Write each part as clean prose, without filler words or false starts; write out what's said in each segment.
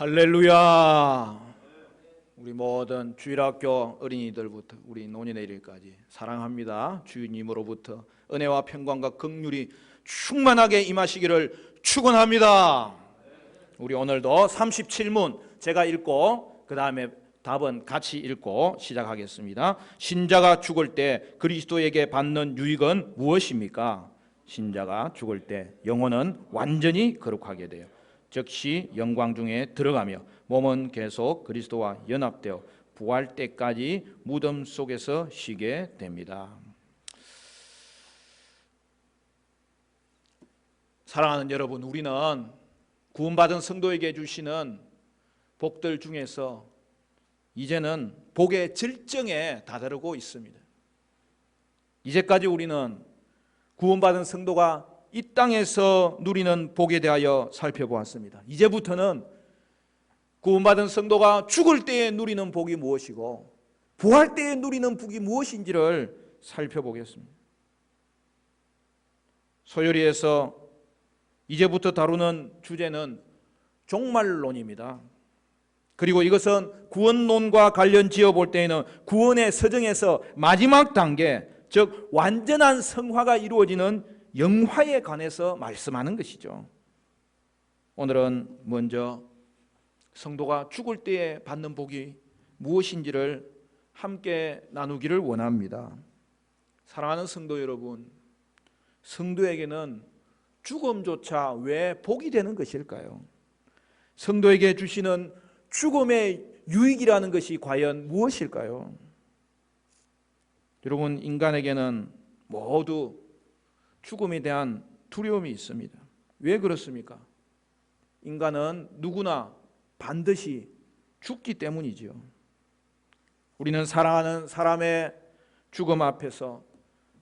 할렐루야. 우리 모든 주일학교 어린이들부터 우리 노년의 일까지 사랑합니다. 주님으로부터 은혜와 평강과 긍휼이 충만하게 임하시기를 축원합니다. 우리 오늘도 37문 제가 읽고 그 다음에 답은 같이 읽고 시작하겠습니다. 신자가 죽을 때 그리스도에게 받는 유익은 무엇입니까? 신자가 죽을 때 영혼은 완전히 거룩하게 돼요. 즉시 영광 중에 들어가며 몸은 계속 그리스도와 연합되어 부활 때까지 무덤 속에서 쉬게 됩니다. 사랑하는 여러분, 우리는 구원받은 성도에게 주시는 복들 중에서 이제는 복의 절정에 다다르고 있습니다. 이제까지 우리는 구원받은 성도가 이 땅에서 누리는 복에 대하여 살펴보았습니다. 이제부터는 구원받은 성도가 죽을 때에 누리는 복이 무엇이고 부활 때에 누리는 복이 무엇인지를 살펴보겠습니다. 소요리에서 이제부터 다루는 주제는 종말론입니다. 그리고 이것은 구원론과 관련 지어볼 때에는 구원의 서정에서 마지막 단계, 즉 완전한 성화가 이루어지는 영화에 관해서 말씀하는 것이죠. 오늘은 먼저 성도가 죽을 때에 받는 복이 무엇인지를 함께 나누기를 원합니다. 사랑하는 성도 여러분, 성도에게는 죽음조차 왜 복이 되는 것일까요? 성도에게 주시는 죽음의 유익이라는 것이 과연 무엇일까요? 여러분, 인간에게는 모두 죽음에 대한 두려움이 있습니다. 왜 그렇습니까? 인간은 누구나 반드시 죽기 때문이지요. 우리는 사랑하는 사람의 죽음 앞에서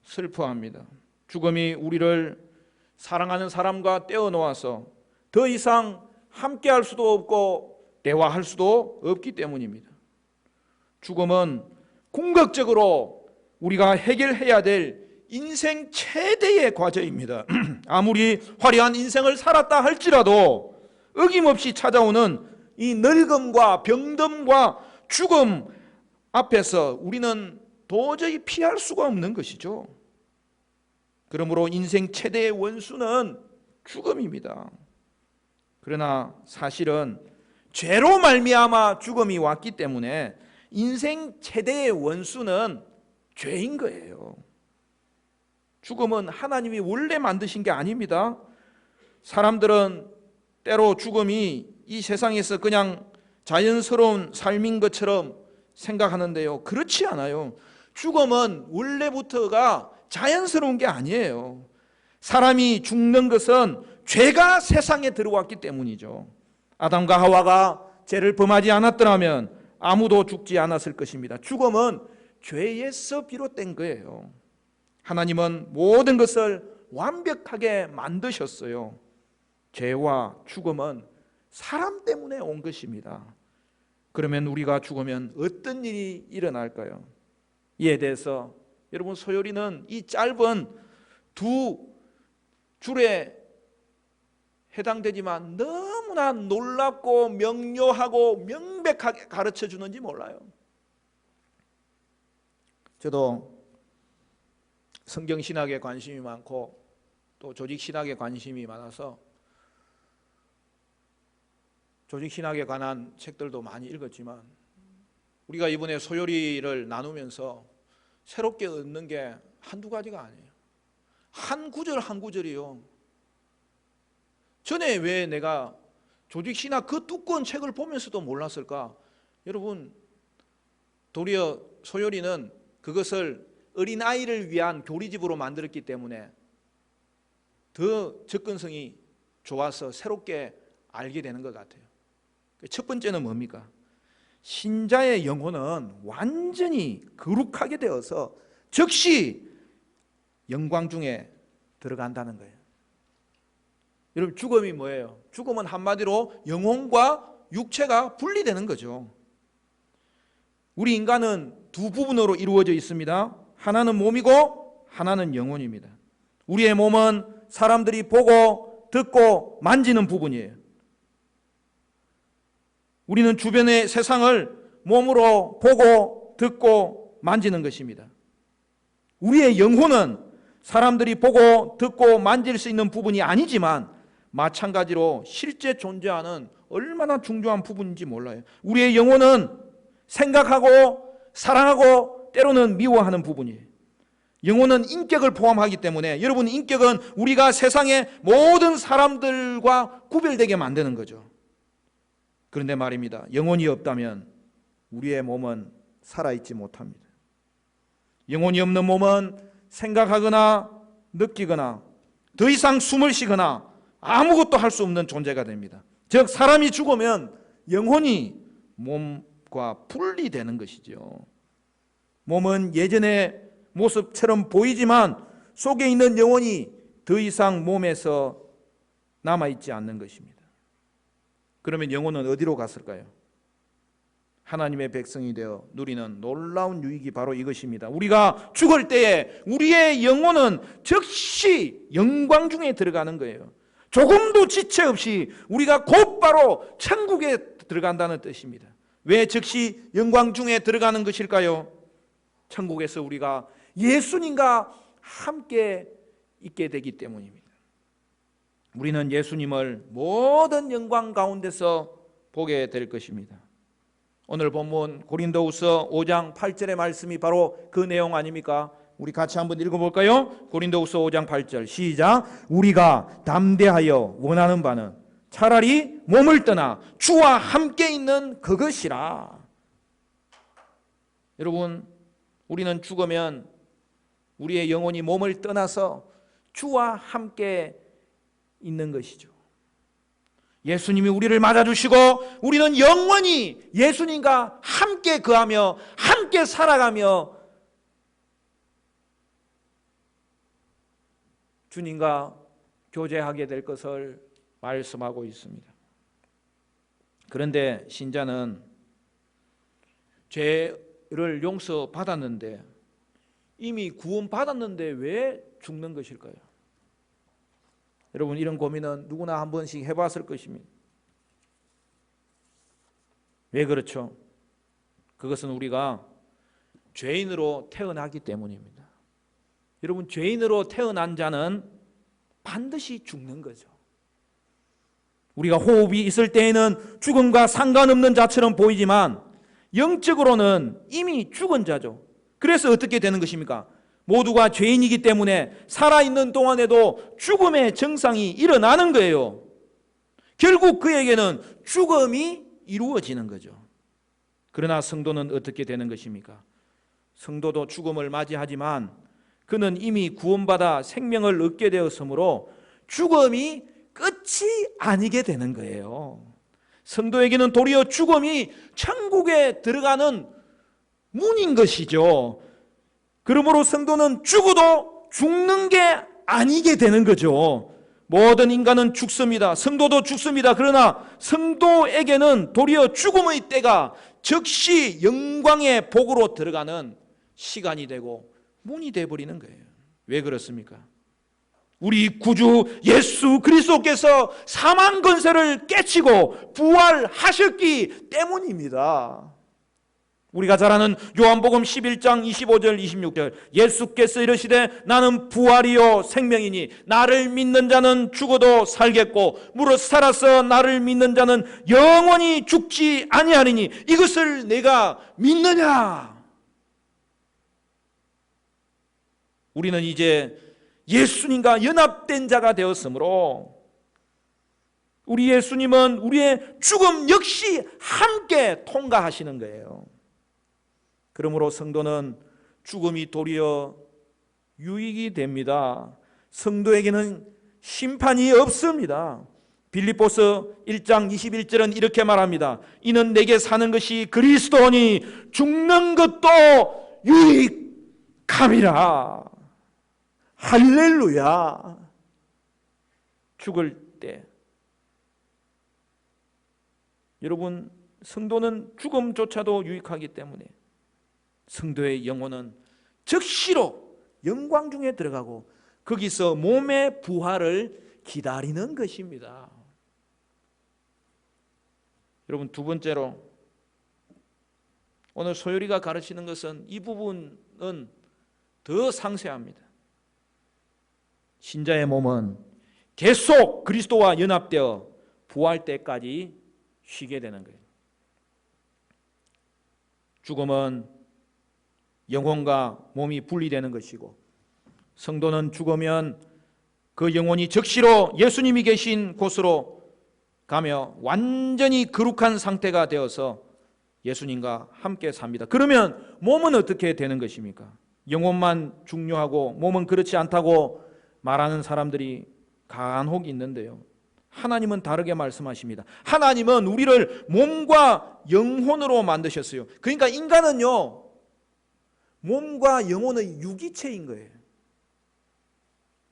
슬퍼합니다. 죽음이 우리를 사랑하는 사람과 떼어놓아서 더 이상 함께할 수도 없고 대화할 수도 없기 때문입니다. 죽음은 궁극적으로 우리가 해결해야 될 인생 최대의 과제입니다. 아무리 화려한 인생을 살았다 할지라도 어김없이 찾아오는 이 늙음과 병듦과 죽음 앞에서 우리는 도저히 피할 수가 없는 것이죠. 그러므로 인생 최대의 원수는 죽음입니다. 그러나 사실은 죄로 말미암아 죽음이 왔기 때문에 인생 최대의 원수는 죄인 거예요. 죽음은 하나님이 원래 만드신 게 아닙니다. 사람들은 때로 죽음이 이 세상에서 그냥 자연스러운 삶인 것처럼 생각하는데요, 그렇지 않아요. 죽음은 원래부터가 자연스러운 게 아니에요. 사람이 죽는 것은 죄가 세상에 들어왔기 때문이죠. 아담과 하와가 죄를 범하지 않았더라면 아무도 죽지 않았을 것입니다. 죽음은 죄에서 비롯된 거예요. 하나님은 모든 것을 완벽하게 만드셨어요. 죄와 죽음은 사람 때문에 온 것입니다. 그러면 우리가 죽으면 어떤 일이 일어날까요? 이에 대해서 여러분, 소요리는 이 짧은 두 줄에 해당되지만 너무나 놀랍고 명료하고 명백하게 가르쳐 주는지 몰라요. 저도 성경신학에 관심이 많고 또 조직신학에 관심이 많아서 조직신학에 관한 책들도 많이 읽었지만 우리가 이번에 소요리를 나누면서 새롭게 얻는 게 한두 가지가 아니에요. 한 구절 한 구절이요. 전에 왜 내가 조직신학 그 두꺼운 책을 보면서도 몰랐을까? 여러분, 도리어 소요리는 그것을 어린아이를 위한 교리집으로 만들었기 때문에 더 접근성이 좋아서 새롭게 알게 되는 것 같아요. 첫 번째는 뭡니까? 신자의 영혼은 완전히 거룩하게 되어서 즉시 영광 중에 들어간다는 거예요. 여러분, 죽음이 뭐예요? 죽음은 한마디로 영혼과 육체가 분리되는 거죠. 우리 인간은 두 부분으로 이루어져 있습니다. 하나는 몸이고 하나는 영혼입니다. 우리의 몸은 사람들이 보고 듣고 만지는 부분이에요. 우리는 주변의 세상을 몸으로 보고 듣고 만지는 것입니다. 우리의 영혼은 사람들이 보고 듣고 만질 수 있는 부분이 아니지만 마찬가지로 실제 존재하는 얼마나 중요한 부분인지 몰라요. 우리의 영혼은 생각하고 사랑하고 때로는 미워하는 부분이에요. 영혼은 인격을 포함하기 때문에 여러분, 인격은 우리가 세상의 모든 사람들과 구별되게 만드는 거죠. 그런데 말입니다, 영혼이 없다면 우리의 몸은 살아있지 못합니다. 영혼이 없는 몸은 생각하거나 느끼거나 더 이상 숨을 쉬거나 아무것도 할 수 없는 존재가 됩니다. 즉 사람이 죽으면 영혼이 몸과 분리되는 것이죠. 몸은 예전의 모습처럼 보이지만 속에 있는 영혼이 더 이상 몸에서 남아있지 않는 것입니다. 그러면 영혼은 어디로 갔을까요? 하나님의 백성이 되어 누리는 놀라운 유익이 바로 이것입니다. 우리가 죽을 때에 우리의 영혼은 즉시 영광 중에 들어가는 거예요. 조금도 지체 없이 우리가 곧바로 천국에 들어간다는 뜻입니다. 왜 즉시 영광 중에 들어가는 것일까요? 천국에서 우리가 예수님과 함께 있게 되기 때문입니다. 우리는 예수님을 모든 영광 가운데서 보게 될 것입니다. 오늘 본문 고린도후서 5장 8절의 말씀이 바로 그 내용 아닙니까? 우리 같이 한번 읽어볼까요? 고린도후서 5장 8절 시작. 우리가 담대하여 원하는 바는 차라리 몸을 떠나 주와 함께 있는 그것이라. 여러분, 우리는 죽으면 우리의 영혼이 몸을 떠나서 주와 함께 있는 것이죠. 예수님이 우리를 맞아주시고 우리는 영원히 예수님과 함께 거하며 함께 살아가며 주님과 교제하게 될 것을 말씀하고 있습니다. 그런데 신자는 죄를 용서받았는데 이미 구원받았는데 왜 죽는 것일까요? 여러분, 이런 고민은 누구나 한 번씩 해봤을 것입니다. 왜 그렇죠? 그것은 우리가 죄인으로 태어나기 때문입니다. 여러분, 죄인으로 태어난 자는 반드시 죽는 거죠. 우리가 호흡이 있을 때에는 죽음과 상관없는 자처럼 보이지만 영적으로는 이미 죽은 자죠. 그래서 어떻게 되는 것입니까? 모두가 죄인이기 때문에 살아있는 동안에도 죽음의 정상이 일어나는 거예요. 결국 그에게는 죽음이 이루어지는 거죠. 그러나 성도는 어떻게 되는 것입니까? 성도도 죽음을 맞이하지만 그는 이미 구원받아 생명을 얻게 되었으므로 죽음이 끝이 아니게 되는 거예요. 성도에게는 도리어 죽음이 천국에 들어가는 문인 것이죠. 그러므로 성도는 죽어도 죽는 게 아니게 되는 거죠. 모든 인간은 죽습니다. 성도도 죽습니다. 그러나 성도에게는 도리어 죽음의 때가 즉시 영광의 복으로 들어가는 시간이 되고 문이 되어버리는 거예요. 왜 그렇습니까? 우리 구주 예수 그리스도께서 사망 권세를 깨치고 부활하셨기 때문입니다. 우리가 잘 아는 요한복음 11장 25절 26절 예수께서 이르시되 나는 부활이요 생명이니 나를 믿는 자는 죽어도 살겠고 무릇 살아서 나를 믿는 자는 영원히 죽지 아니하리니 이것을 내가 믿느냐? 우리는 이제 예수님과 연합된 자가 되었으므로 우리 예수님은 우리의 죽음 역시 함께 통과하시는 거예요. 그러므로 성도는 죽음이 도리어 유익이 됩니다. 성도에게는 심판이 없습니다. 빌립보서 1장 21절은 이렇게 말합니다. 이는 내게 사는 것이 그리스도니 죽는 것도 유익함이라. 할렐루야. 죽을 때 여러분, 성도는 죽음조차도 유익하기 때문에 성도의 영혼은 즉시로 영광 중에 들어가고 거기서 몸의 부활을 기다리는 것입니다. 여러분, 두 번째로 오늘 소율이가 가르치는 것은 이 부분은 더 상세합니다. 신자의 몸은 계속 그리스도와 연합되어 부활 때까지 쉬게 되는 거예요. 죽음은 영혼과 몸이 분리되는 것이고, 성도는 죽으면 그 영혼이 즉시로 예수님이 계신 곳으로 가며 완전히 거룩한 상태가 되어서 예수님과 함께 삽니다. 그러면 몸은 어떻게 되는 것입니까? 영혼만 중요하고 몸은 그렇지 않다고 말하는 사람들이 간혹 있는데요, 하나님은 다르게 말씀하십니다. 하나님은 우리를 몸과 영혼으로 만드셨어요. 그러니까 인간은요, 몸과 영혼의 유기체인 거예요.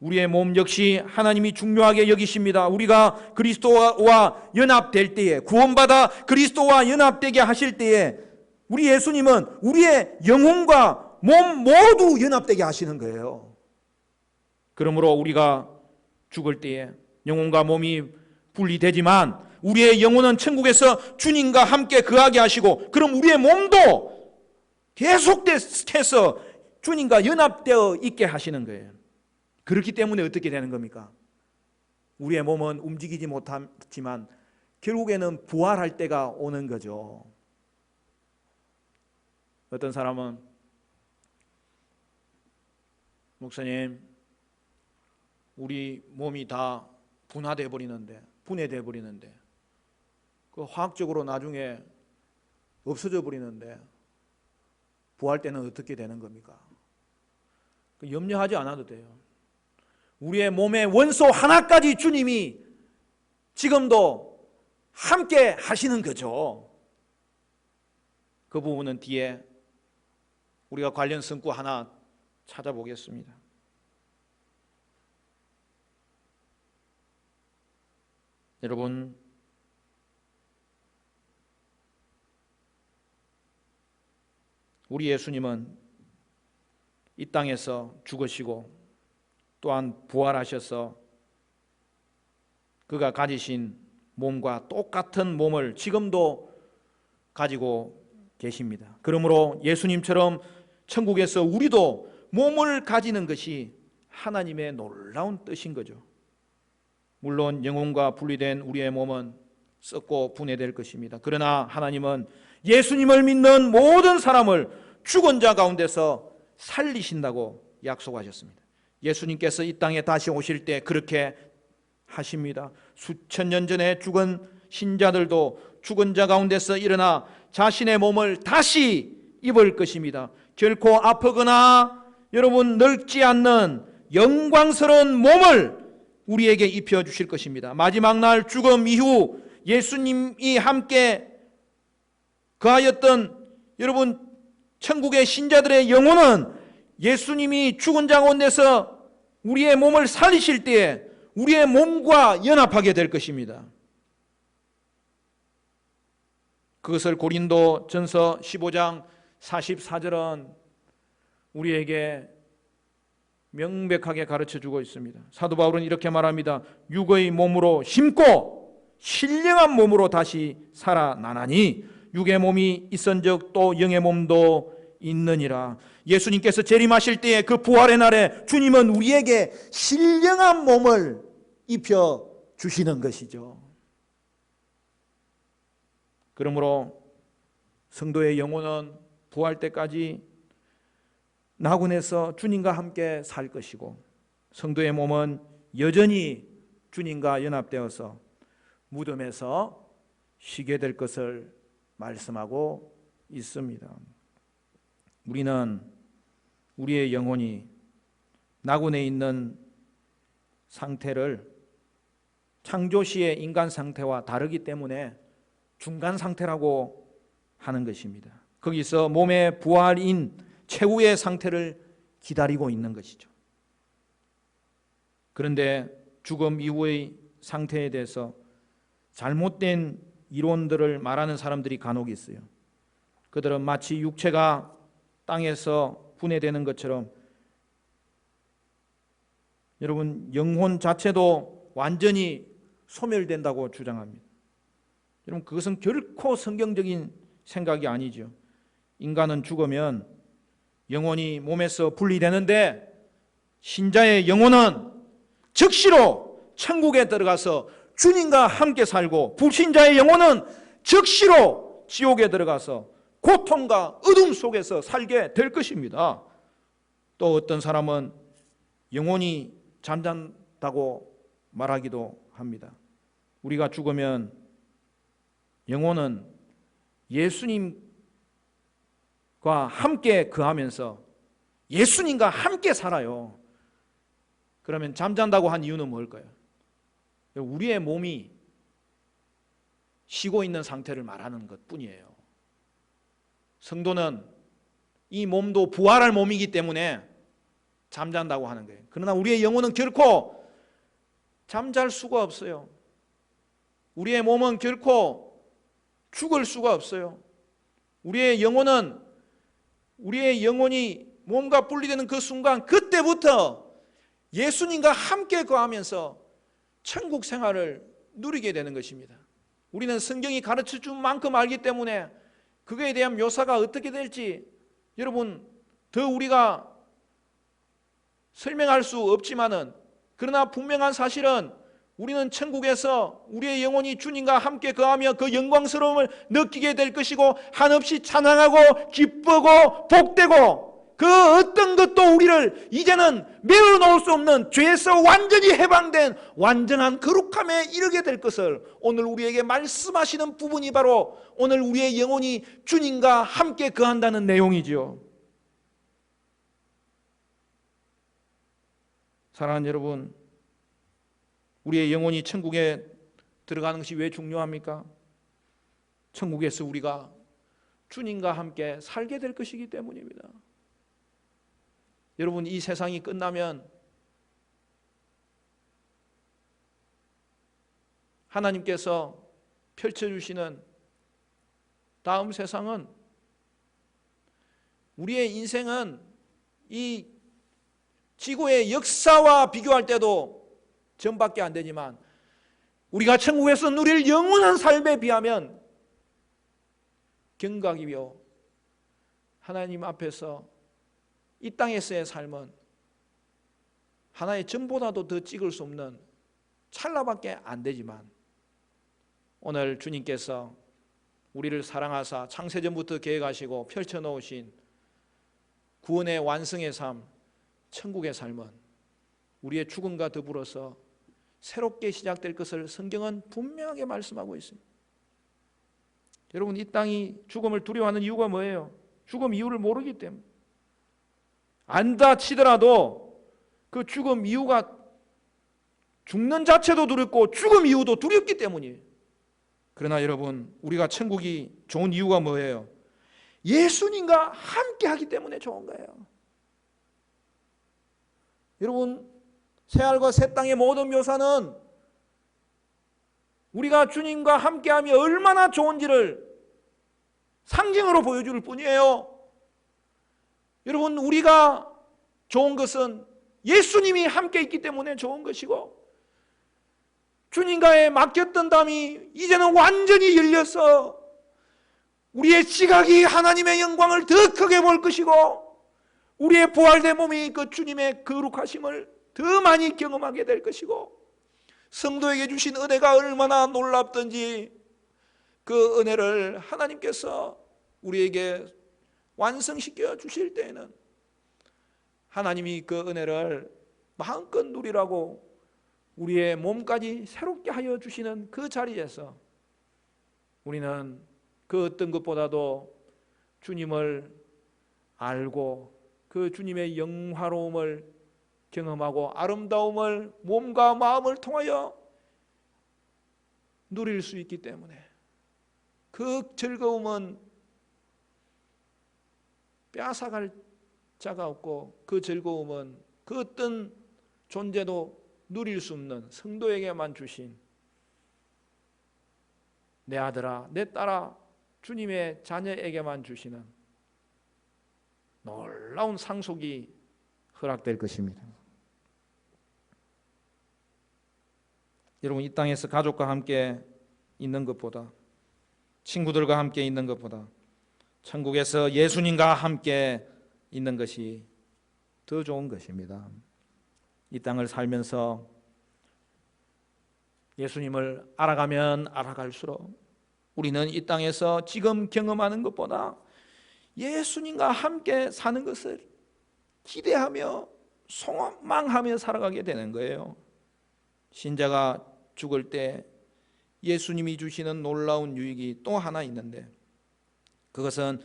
우리의 몸 역시 하나님이 중요하게 여기십니다. 우리가 그리스도와 연합될 때에, 구원받아 그리스도와 연합되게 하실 때에 우리 예수님은 우리의 영혼과 몸 모두 연합되게 하시는 거예요. 그러므로 우리가 죽을 때에 영혼과 몸이 분리되지만 우리의 영혼은 천국에서 주님과 함께 거하게 하시고, 그럼 우리의 몸도 계속해서 주님과 연합되어 있게 하시는 거예요. 그렇기 때문에 어떻게 되는 겁니까? 우리의 몸은 움직이지 못하지만 결국에는 부활할 때가 오는 거죠. 어떤 사람은, 목사님, 우리 몸이 다 분해돼 버리는데 그 화학적으로 나중에 없어져 버리는데 부활 때는 어떻게 되는 겁니까? 염려하지 않아도 돼요. 우리의 몸의 원소 하나까지 주님이 지금도 함께 하시는 거죠. 그 부분은 뒤에 우리가 관련 성구 하나 찾아보겠습니다. 여러분, 우리 예수님은 이 땅에서 죽으시고 또한 부활하셔서 그가 가지신 몸과 똑같은 몸을 지금도 가지고 계십니다. 그러므로 예수님처럼 천국에서 우리도 몸을 가지는 것이 하나님의 놀라운 뜻인 거죠. 물론 영혼과 분리된 우리의 몸은 썩고 분해될 것입니다. 그러나 하나님은 예수님을 믿는 모든 사람을 죽은 자 가운데서 살리신다고 약속하셨습니다. 예수님께서 이 땅에 다시 오실 때 그렇게 하십니다. 수천 년 전에 죽은 신자들도 죽은 자 가운데서 일어나 자신의 몸을 다시 입을 것입니다. 결코 아프거나 여러분 늙지 않는 영광스러운 몸을 우리에게 입혀주실 것입니다. 마지막 날 죽음 이후 예수님이 함께 거하였던 여러분 천국의 신자들의 영혼은 예수님이 죽은 자 가운데서 우리의 몸을 살리실 때에 우리의 몸과 연합하게 될 것입니다. 그것을 고린도 전서 15장 44절은 우리에게 명백하게 가르쳐주고 있습니다. 사도 바울은 이렇게 말합니다. 육의 몸으로 심고 신령한 몸으로 다시 살아나나니 육의 몸이 있은즉 또 영의 몸도 있느니라. 예수님께서 재림하실 때에 그 부활의 날에 주님은 우리에게 신령한 몸을 입혀 주시는 것이죠. 그러므로 성도의 영혼은 부활 때까지 나군에서 주님과 함께 살 것이고, 성도의 몸은 여전히 주님과 연합되어서 무덤에서 쉬게 될 것을 말씀하고 있습니다. 우리는 우리의 영혼이 나군에 있는 상태를 창조시의 인간 상태와 다르기 때문에 중간 상태라고 하는 것입니다. 거기서 몸의 부활인 최후의 상태를 기다리고 있는 것이죠. 그런데 죽음 이후의 상태에 대해서 잘못된 이론들을 말하는 사람들이 간혹 있어요. 그들은 마치 육체가 땅에서 분해되는 것처럼 여러분 영혼 자체도 완전히 소멸된다고 주장합니다. 여러분, 그것은 결코 성경적인 생각이 아니죠. 인간은 죽으면 영혼이 몸에서 분리되는데 신자의 영혼은 즉시로 천국에 들어가서 주님과 함께 살고, 불신자의 영혼은 즉시로 지옥에 들어가서 고통과 어둠 속에서 살게 될 것입니다. 또 어떤 사람은 영혼이 잠잔다고 말하기도 합니다. 우리가 죽으면 영혼은 예수님과 함께 거하면서 예수님과 함께 살아요. 그러면 잠잔다고 한 이유는 뭘까요? 우리의 몸이 쉬고 있는 상태를 말하는 것뿐이에요. 성도는 이 몸도 부활할 몸이기 때문에 잠잔다고 하는 거예요. 그러나 우리의 영혼은 결코 잠잘 수가 없어요. 우리의 몸은 결코 죽을 수가 없어요. 우리의 영혼이 몸과 분리되는 그 순간, 그때부터 예수님과 함께 거하면서 천국 생활을 누리게 되는 것입니다. 우리는 성경이 가르쳐 준 만큼 알기 때문에 그거에 대한 묘사가 어떻게 될지 여러분 더 우리가 설명할 수 없지만은, 그러나 분명한 사실은 우리는 천국에서 우리의 영혼이 주님과 함께 거하며 그 영광스러움을 느끼게 될 것이고, 한없이 찬양하고 기쁘고 복되고, 그 어떤 것도 우리를 이제는 메워 놓을 수 없는 죄에서 완전히 해방된 완전한 거룩함에 이르게 될 것을 오늘 우리에게 말씀하시는 부분이 바로 오늘 우리의 영혼이 주님과 함께 거한다는 내용이지요. 사랑하는 여러분, 우리의 영혼이 천국에 들어가는 것이 왜 중요합니까? 천국에서 우리가 주님과 함께 살게 될 것이기 때문입니다. 여러분, 이 세상이 끝나면 하나님께서 펼쳐주시는 다음 세상은, 우리의 인생은 이 지구의 역사와 비교할 때도 전밖에 안 되지만 우리가 천국에서 누릴 영원한 삶에 비하면 경각이요, 하나님 앞에서 이 땅에서의 삶은 하나의 점보다도 더 찍을 수 없는 찰나밖에 안 되지만, 오늘 주님께서 우리를 사랑하사 창세전부터 계획하시고 펼쳐놓으신 구원의 완성의 삶, 천국의 삶은 우리의 죽음과 더불어서 새롭게 시작될 것을 성경은 분명하게 말씀하고 있습니다. 여러분, 이 땅이 죽음을 두려워하는 이유가 뭐예요? 죽음 이유를 모르기 때문에. 안다 치더라도 그 죽음 이유가, 죽는 자체도 두렵고 죽음 이유도 두렵기 때문이에요. 그러나 여러분, 우리가 천국이 좋은 이유가 뭐예요? 예수님과 함께 하기 때문에 좋은 거예요. 여러분, 새하늘과 새 땅의 모든 묘사는 우리가 주님과 함께하며 얼마나 좋은지를 상징으로 보여줄 뿐이에요. 여러분, 우리가 좋은 것은 예수님이 함께 있기 때문에 좋은 것이고, 주님과의 막혔던 담이 이제는 완전히 열려서 우리의 지각이 하나님의 영광을 더 크게 볼 것이고, 우리의 부활된 몸이 그 주님의 거룩하심을 더 많이 경험하게 될 것이고, 성도에게 주신 은혜가 얼마나 놀랍든지 그 은혜를 하나님께서 우리에게 완성시켜 주실 때에는 하나님이 그 은혜를 마음껏 누리라고 우리의 몸까지 새롭게 하여 주시는 그 자리에서 우리는 그 어떤 것보다도 주님을 알고 그 주님의 영화로움을 경험하고 아름다움을 몸과 마음을 통하여 누릴 수 있기 때문에 그 즐거움은 빼앗아갈 자가 없고, 그 즐거움은 그 어떤 존재도 누릴 수 없는 성도에게만 주신, 내 아들아 내 딸아 주님의 자녀에게만 주시는 놀라운 상속이 허락될 것입니다. 여러분, 이 땅에서 가족과 함께 있는 것보다 친구들과 함께 있는 것보다 천국에서 예수님과 함께 있는 것이 더 좋은 것입니다. 이 땅을 살면서 예수님을 알아가면 알아갈수록 우리는 이 땅에서 지금 경험하는 것보다 예수님과 함께 사는 것을 기대하며 소망하며 살아가게 되는 거예요. 신자가 죽을 때 예수님이 주시는 놀라운 유익이 또 하나 있는데, 그것은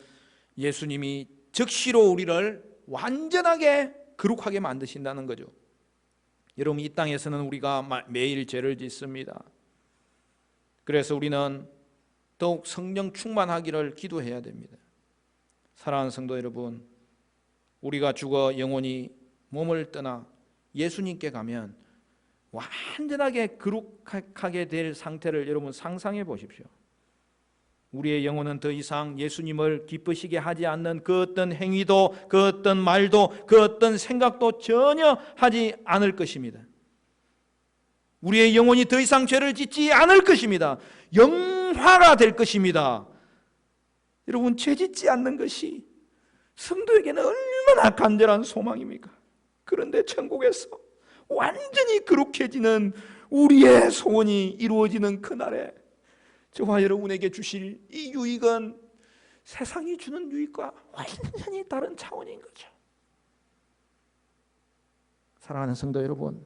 예수님이 즉시로 우리를 완전하게 거룩하게 만드신다는 거죠. 여러분, 이 땅에서는 우리가 매일 죄를 짓습니다. 그래서 우리는 더욱 성령 충만하기를 기도해야 됩니다. 사랑하는 성도 여러분, 우리가 죽어 영혼이 몸을 떠나 예수님께 가면 완전하게 거룩하게 될 상태를 여러분 상상해 보십시오. 우리의 영혼은 더 이상 예수님을 기쁘시게 하지 않는 그 어떤 행위도, 그 어떤 말도, 그 어떤 생각도 전혀 하지 않을 것입니다. 우리의 영혼이 더 이상 죄를 짓지 않을 것입니다. 영화가 될 것입니다. 여러분, 죄 짓지 않는 것이 성도에게는 얼마나 간절한 소망입니까? 그런데 천국에서 완전히 거룩해지는 우리의 소원이 이루어지는 그날에 저와 여러분에게 주실 이 유익은 세상이 주는 유익과 완전히 다른 차원인 거죠. 사랑하는 성도 여러분,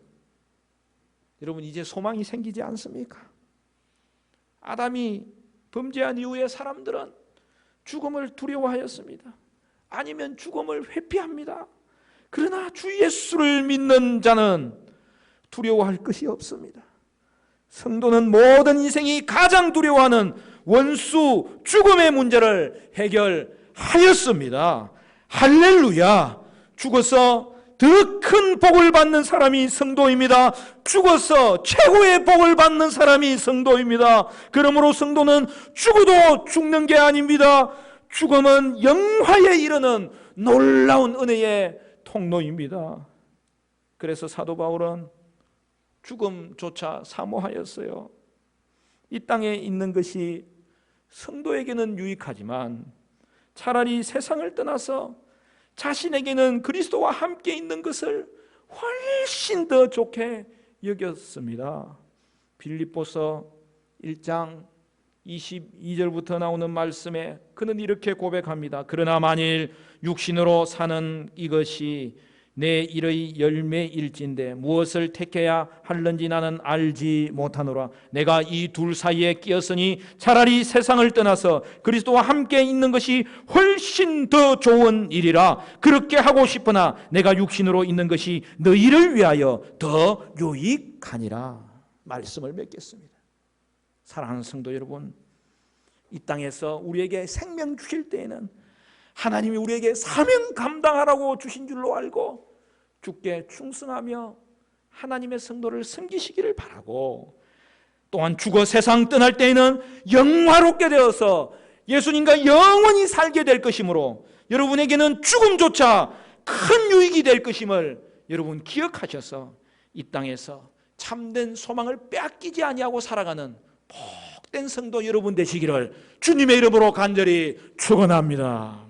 여러분 이제 소망이 생기지 않습니까? 아담이 범죄한 이후에 사람들은 죽음을 두려워하였습니다. 아니면 죽음을 회피합니다. 그러나 주 예수를 믿는 자는 두려워할 것이 없습니다. 성도는 모든 인생이 가장 두려워하는 원수 죽음의 문제를 해결하였습니다. 할렐루야! 죽어서 더 큰 복을 받는 사람이 성도입니다. 죽어서 최고의 복을 받는 사람이 성도입니다. 그러므로 성도는 죽어도 죽는 게 아닙니다. 죽음은 영화에 이르는 놀라운 은혜의 통로입니다. 그래서 사도 바울은 죽음조차 사모하였어요. 이 땅에 있는 것이 성도에게는 유익하지만 차라리 세상을 떠나서 자신에게는 그리스도와 함께 있는 것을 훨씬 더 좋게 여겼습니다. 빌립보서 1장 22절부터 나오는 말씀에 그는 이렇게 고백합니다. 그러나 만일 육신으로 사는 이것이 내 일의 열매일진데 무엇을 택해야 할는지 나는 알지 못하노라. 내가 이 둘 사이에 끼었으니 차라리 세상을 떠나서 그리스도와 함께 있는 것이 훨씬 더 좋은 일이라. 그렇게 하고 싶으나 내가 육신으로 있는 것이 너희를 위하여 더 유익하니라. 말씀을 맺겠습니다. 사랑하는 성도 여러분, 이 땅에서 우리에게 생명 주실 때에는 하나님이 우리에게 사명 감당하라고 주신 줄로 알고 주께 충성하며 하나님의 성도를 섬기시기를 바라고, 또한 죽어 세상 떠날 때에는 영화롭게 되어서 예수님과 영원히 살게 될 것이므로 여러분에게는 죽음조차 큰 유익이 될 것임을 여러분 기억하셔서 이 땅에서 참된 소망을 빼앗기지 아니하고 살아가는 복된 성도 여러분 되시기를 주님의 이름으로 간절히 축원합니다.